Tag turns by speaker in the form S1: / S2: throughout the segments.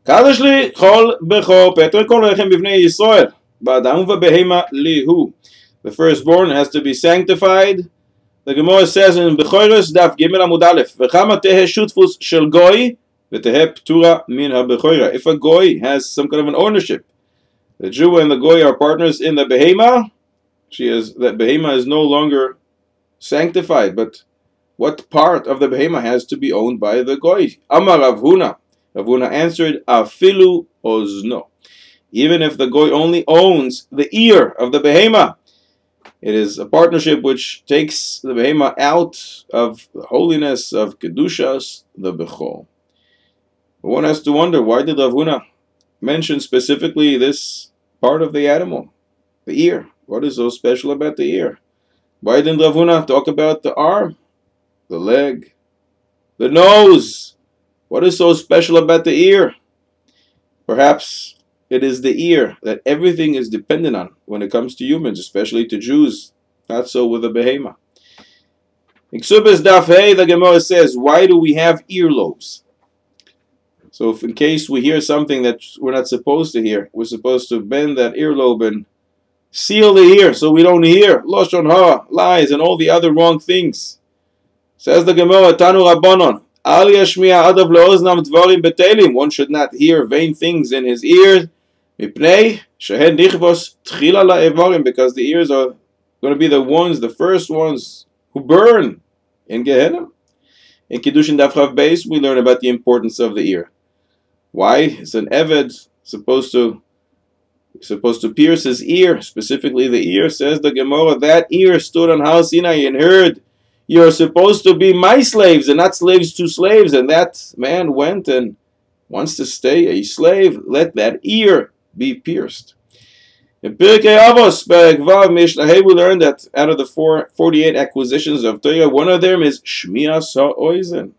S1: קדש לי כל בכור פטר כל רחם בבני ישראל, באדם ובבהמה לי הוא. The firstborn has to be sanctified. The Gemara says in Bechoros Daf Gimel Amud Aleph, V'chama tehe shutfus shel goy, v'tehe ptura min ha-bechora. If a goy has some kind of an ownership, the Jew and the goy are partners in the behema, that behema is no longer sanctified, but what part of the behema has to be owned by the goy? Amar Rav Huna. Rav Huna answered, Afilu ozno. Even if the goy only owns the ear of the behema, it is a partnership which takes the behema out of the holiness of kedushas, the bechor. One has to wonder, why did Rav Huna mention specifically this part of the animal, the ear? What is so special about the ear? Why didn't Rav Huna talk about the arm, the leg, the nose? What is so special about the ear? Perhaps it is the ear that everything is dependent on when it comes to humans, especially to Jews. Not so with the behema. In Ksubas Daf Hey, the Gemara says, why do we have earlobes? So if in case we hear something that we're not supposed to hear, we're supposed to bend that earlobe and seal the ear so we don't hear Lashon Hara, lies, and all the other wrong things. Says the Gemara, Tanu Rabbanon, Al yashmiya adav leoznam dvarim betelim. One should not hear vain things in his ears. Mipnei shehed nichvos tchila la'evarim, because the ears are going to be the first ones who burn in Gehenna. In Kiddushin Daf Chav Beis, we learn about the importance of the ear. Why is an Eved supposed to pierce his ear, specifically the ear? Says the Gemara, that ear stood on Har Sinai and heard, you're supposed to be my slaves and not slaves to slaves. And that man went and wants to stay a slave. Let that ear be pierced. In Pirkei Avos, Perek Vav Mishlahei, we learned that out of the 48 acquisitions of Torah, one of them is Shmias HaOizen.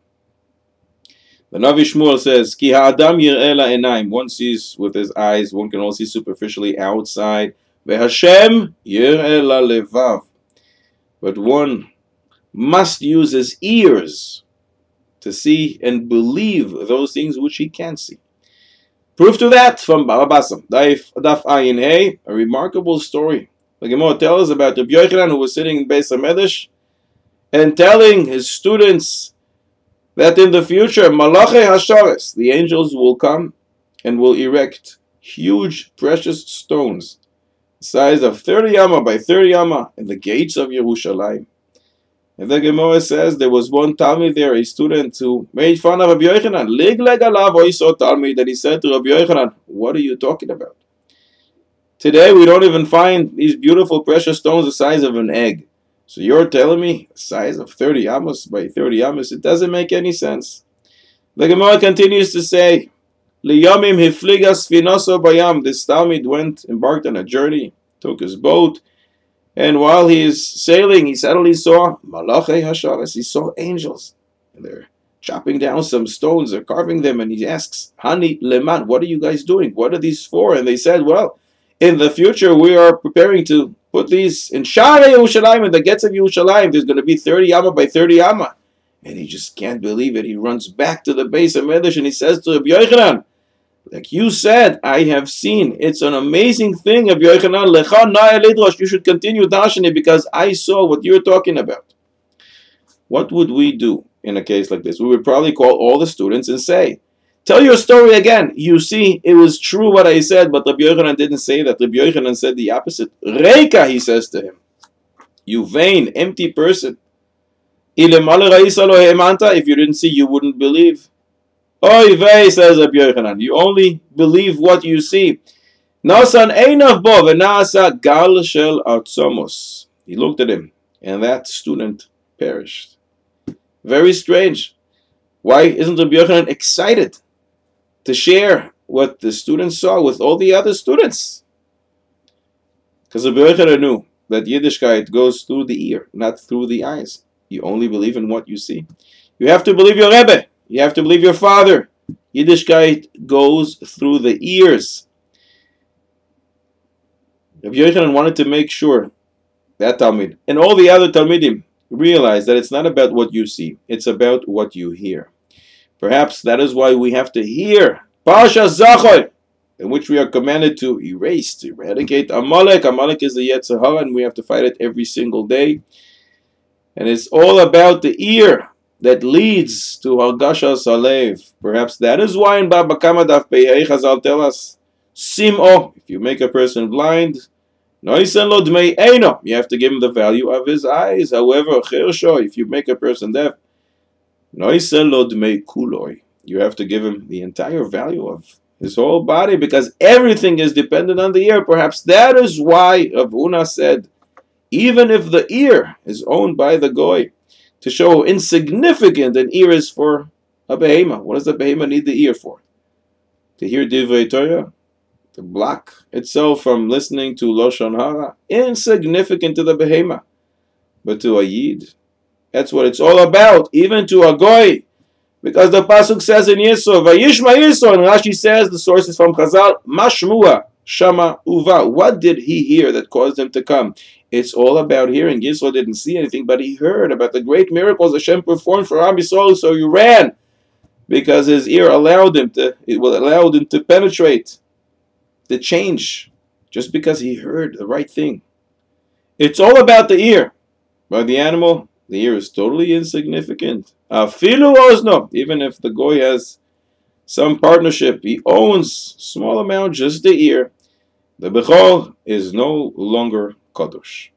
S1: The Navi Shmuel says, Ki ha'adam yir'eh la'enaim. One sees with his eyes, one can also see superficially outside. Ve'Hashem yir'eh la'levav. But one must use his ears to see and believe those things which he can't see. Proof to that from Baba Basam, Daf Ayin Hey, a remarkable story. The Gemara tells about Rabbi Yochanan, who was sitting in Beis HaMedrash and telling his students that in the future, Malachei Hashares, the angels will come and will erect huge precious stones, the size of 30 amma by 30 amma, in the gates of Yerushalayim. And the Gemara says there was one Talmid there, a student, who made fun of Rabbi Yochanan. Lig legalav oiso Talmid, that he said to Rabbi Yochanan, what are you talking about? Today we don't even find these beautiful precious stones the size of an egg. So you're telling me the size of 30 amos by 30 amos? It doesn't make any sense. The Gemara continues to say, Liyamim hifligas finaso bayam. This Talmid embarked on a journey, took his boat, and while he is sailing, he suddenly saw Malachei Hashares. He saw angels. And they're chopping down some stones, they're carving them, and he asks, Hani Leman, what are you guys doing? What are these for? And they said, well, in the future we are preparing to put these in Sha'arei Yerushalayim, in the gates of Yerushalayim. There's going to be 30 amma by 30 amma. And he just can't believe it. He runs back to the Beis HaMedrash and he says to Rabbi Yochanan, like you said, I have seen. It's an amazing thing, Rabbi Yochanan. Lecha na'eh lidrosh. You should continue dashing it because I saw what you're talking about. What would we do in a case like this? We would probably call all the students and say, tell your story again. You see, it was true what I said, but Rabbi Yochanan didn't say that. Rabbi Yochanan said the opposite. Reika, he says to him. You vain, empty person. If you didn't see, you wouldn't believe. Oy vey, says Rabbi Yochanan, you only believe what you see. Nasan einav bo v'nasa gal shel atzomos. He looked at him, and that student perished. Very strange. Why isn't Rabbi Yochanan excited to share what the students saw with all the other students? Because Rabbi Yochanan knew that Yiddishkeit goes through the ear, not through the eyes. You only believe in what you see. You have to believe your Rebbe. You have to believe your father. Yiddishkeit goes through the ears. Rabbi Yochanan wanted to make sure that Talmid and all the other Talmidim realize that it's not about what you see. It's about what you hear. Perhaps that is why we have to hear Parasha Zachor, in which we are commanded to erase, to eradicate Amalek. Amalek is the Yetzer Hara, and we have to fight it every single day. And it's all about the ear that leads to Hargashas Halev. Perhaps that is why in Baba Kama Daf Pei Chazal tell us, Sim'o, if you make a person blind, Noisen lo dmei eino, you have to give him the value of his eyes. However, Chirsho, if you make a person deaf, Noisen lo dmei kuloi, you have to give him the entire value of his whole body, because everything is dependent on the ear. Perhaps that is why Rav Huna said, even if the ear is owned by the goy, to show how insignificant an ear is for a behema. What does the behema need the ear for? To hear divrei Torah? To block itself from listening to Lashon Hara? Insignificant to the behema. But to a yid, that's what it's all about, even to a goy. Because the pasuk says in Yisro, Vayishma Yisro, and Rashi says, the source is from Chazal, Mashmua, Shama, Uva. What did he hear that caused him to come? It's all about hearing. Yisro didn't see anything, but he heard about the great miracles Hashem performed for Am Yisrael, so he ran. Because his ear allowed him to penetrate the change, just because he heard the right thing. It's all about the ear. By the animal, the ear is totally insignificant. Afilu ozno, even if the goy has some partnership, he owns small amount, just the ear. The bechor is no longer kadosh.